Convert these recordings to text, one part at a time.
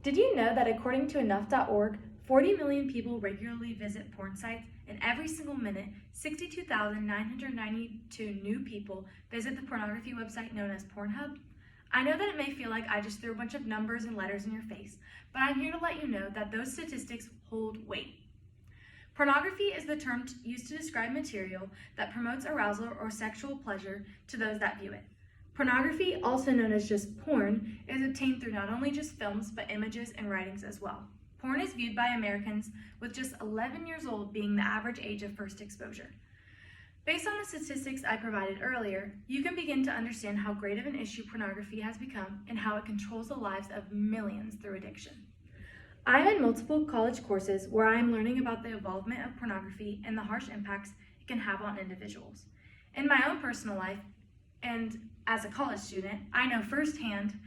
Did you know that according to enough.org, 40 million people regularly visit porn sites, and every single minute, 62,992 new people visit the pornography website known as Pornhub? I know that it may feel like I just threw a bunch of numbers and letters in your face, but I'm here to let you know that those statistics hold weight. Pornography is the term used to describe material that promotes arousal or sexual pleasure to those that view it. Pornography, also known as just porn, is obtained through not only just films, but images and writings as well. Porn is viewed by Americans with just 11 years old being the average age of first exposure. Based on the statistics I provided earlier, you can begin to understand how great of an issue pornography has become and how it controls the lives of millions through addiction. I'm in multiple college courses where I am learning about the involvement of pornography and the harsh impacts it can have on individuals. In my own personal life, and as a college student, I know firsthand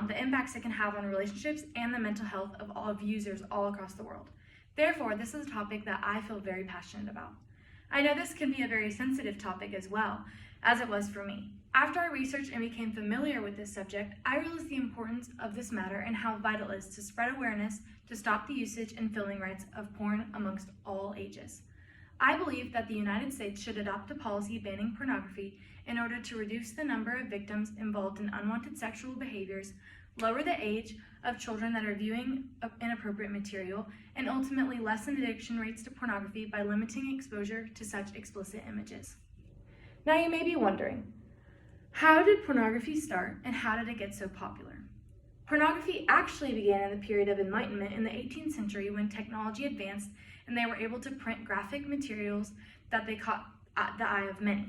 the impacts it can have on relationships and the mental health of all of users all across the world. Therefore, this is a topic that I feel very passionate about. I know this can be a very sensitive topic as well, as it was for me. After I researched and became familiar with this subject, I realized the importance of this matter and how vital it is to spread awareness to stop the usage and filming rights of porn amongst all ages. I believe that the United States should adopt a policy banning pornography in order to reduce the number of victims involved in unwanted sexual behaviors, lower the age of children that are viewing inappropriate material, and ultimately lessen addiction rates to pornography by limiting exposure to such explicit images. Now you may be wondering, how did pornography start and how did it get so popular? Pornography actually began in the period of Enlightenment in the 18th century when technology advanced and they were able to print graphic materials that they caught the eye of many.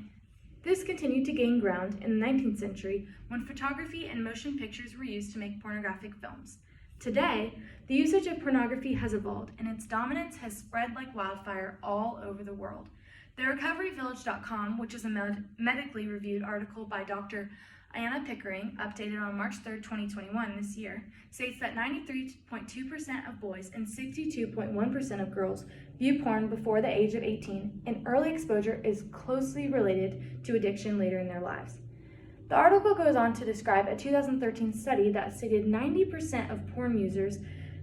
This continued to gain ground in the 19th century when photography and motion pictures were used to make pornographic films. Today, the usage of pornography has evolved and its dominance has spread like wildfire all over the world. TheRecoveryVillage.com, which is a medically reviewed article by Dr. Anna Pickering, updated on March 3rd, 2021 this year, states that 93.2% of boys and 62.1% of girls view porn before the age of 18, and early exposure is closely related to addiction later in their lives. The article goes on to describe a 2013 study that stated 90% of porn users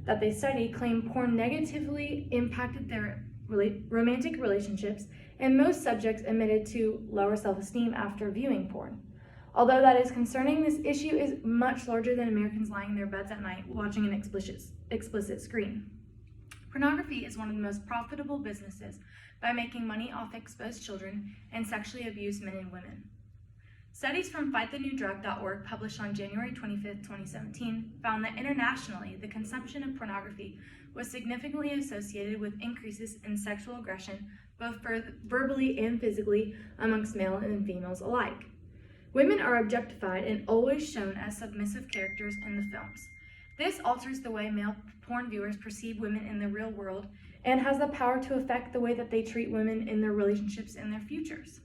that they studied claimed porn negatively impacted their romantic relationships, and most subjects admitted to lower self-esteem after viewing porn. Although that is concerning, this issue is much larger than Americans lying in their beds at night watching an explicit screen. Pornography is one of the most profitable businesses by making money off exposed children and sexually abused men and women. Studies from FightTheNewDrug.org published on January 25, 2017 found that internationally, the consumption of pornography was significantly associated with increases in sexual aggression, both verbally and physically, amongst male and females alike. Women are objectified and always shown as submissive characters in the films. This alters the way male porn viewers perceive women in the real world and has the power to affect the way that they treat women in their relationships and their futures.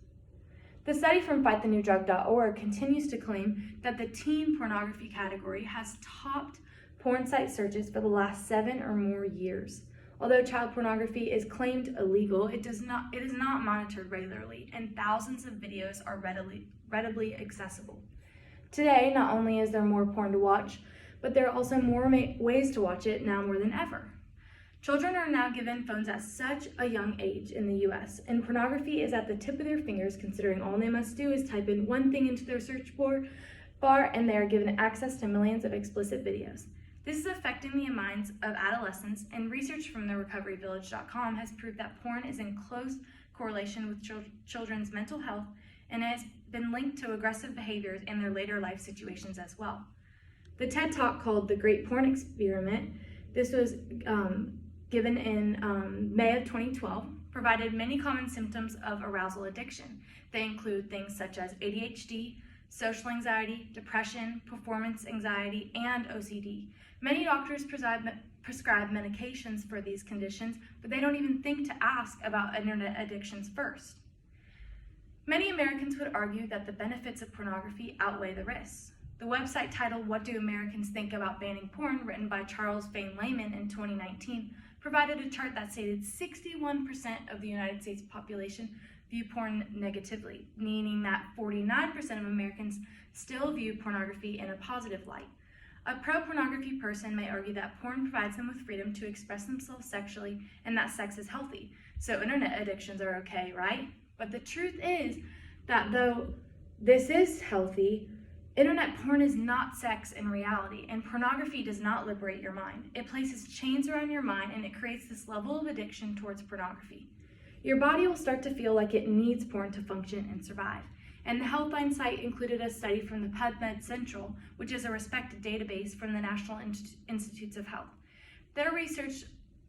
The study from FightTheNewDrug.org continues to claim that the teen pornography category has topped porn site searches for the last 7 or more years. Although child pornography is claimed illegal, it is not monitored regularly, and thousands of videos are readily accessible. Today, not only is there more porn to watch, but there are also more ways to watch it now more than ever. Children are now given phones at such a young age in the US, and pornography is at the tip of their fingers, considering all they must do is type in one thing into their search bar and they are given access to millions of explicit videos. This is affecting the minds of adolescents, and research from TheRecoveryVillage.com has proved that porn is in close correlation with children's mental health and has been linked to aggressive behaviors in their later life situations as well. The TED Talk called The Great Porn Experiment, this was given in May of 2012, provided many common symptoms of arousal addiction. They include things such as ADHD, social anxiety, depression, performance anxiety, and OCD. Many doctors prescribe medications for these conditions, but they don't even think to ask about internet addictions first. Many Americans would argue that the benefits of pornography outweigh the risks. The website titled What Do Americans Think About Banning Porn, written by Charles Fane Layman in 2019, provided a chart that stated 61% of the United States population view porn negatively, meaning that 49% of Americans still view pornography in a positive light. A pro-pornography person may argue that porn provides them with freedom to express themselves sexually and that sex is healthy, so internet addictions are okay, right? But the truth is that though this is healthy, internet porn is not sex in reality, and pornography does not liberate your mind. It places chains around your mind, and it creates this level of addiction towards pornography. Your body will start to feel like it needs porn to function and survive. And the Healthline site included a study from the PubMed Central, which is a respected database from the National Institutes of Health. Their research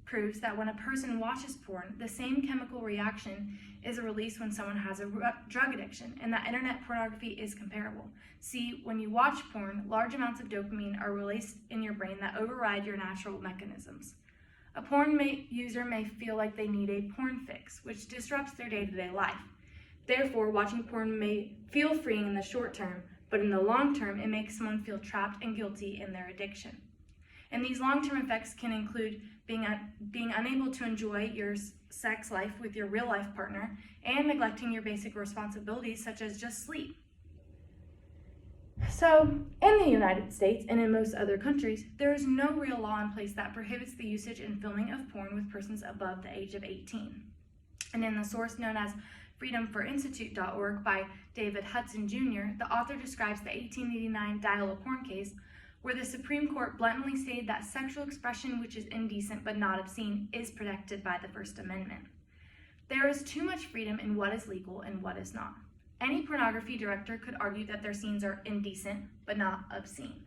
proves that when a person watches porn, the same chemical reaction is released when someone has a drug addiction, and that internet pornography is comparable. See, when you watch porn, large amounts of dopamine are released in your brain that override your natural mechanisms. A porn user may feel like they need a porn fix, which disrupts their day-to-day life. Therefore, watching porn may feel freeing in the short term, but in the long term, it makes someone feel trapped and guilty in their addiction. And these long-term effects can include being unable to enjoy your sex life with your real-life partner and neglecting your basic responsibilities, such as just sleep. So, in the United States and in most other countries, there is no real law in place that prohibits the usage and filming of porn with persons above the age of 18. And in the source known as freedomforinstitute.org by David Hudson Jr., the author describes the 1889 Dial-A-Porn case, where the Supreme Court bluntly stated that sexual expression which is indecent but not obscene is protected by the First Amendment. There is too much freedom in what is legal and what is not. Any pornography director could argue that their scenes are indecent but not obscene.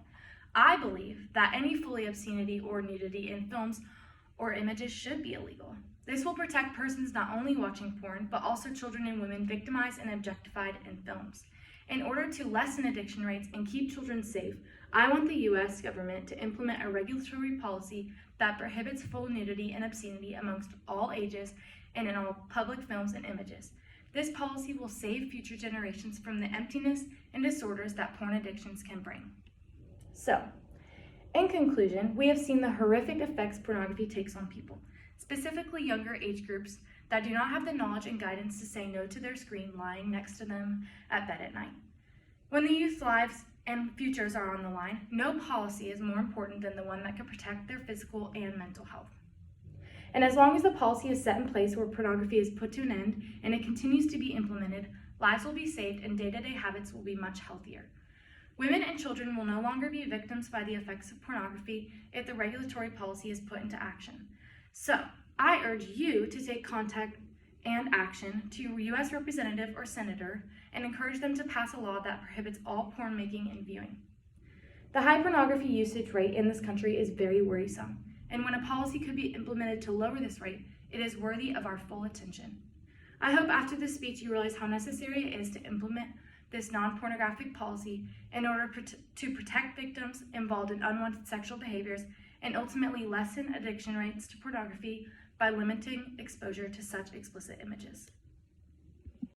I believe that any fully obscenity or nudity in films or images should be illegal. This will protect persons not only watching porn, but also children and women victimized and objectified in films. In order to lessen addiction rates and keep children safe, I want the U.S. government to implement a regulatory policy that prohibits full nudity and obscenity amongst all ages and in all public films and images. This policy will save future generations from the emptiness and disorders that porn addictions can bring. So, in conclusion, we have seen the horrific effects pornography takes on people, specifically younger age groups that do not have the knowledge and guidance to say no to their screen lying next to them at bed at night. When the youth's lives and futures are on the line, no policy is more important than the one that can protect their physical and mental health. And as long as the policy is set in place where pornography is put to an end and it continues to be implemented, lives will be saved and day-to-day habits will be much healthier. Women and children will no longer be victims by the effects of pornography if the regulatory policy is put into action. So, I urge you to take contact and action to your U.S. representative or senator and encourage them to pass a law that prohibits all porn making and viewing. The high pornography usage rate in this country is very worrisome, and when a policy could be implemented to lower this rate, it is worthy of our full attention. I hope after this speech you realize how necessary it is to implement this non-pornographic policy in order to protect victims involved in unwanted sexual behaviors and ultimately lessen addiction rates to pornography by limiting exposure to such explicit images.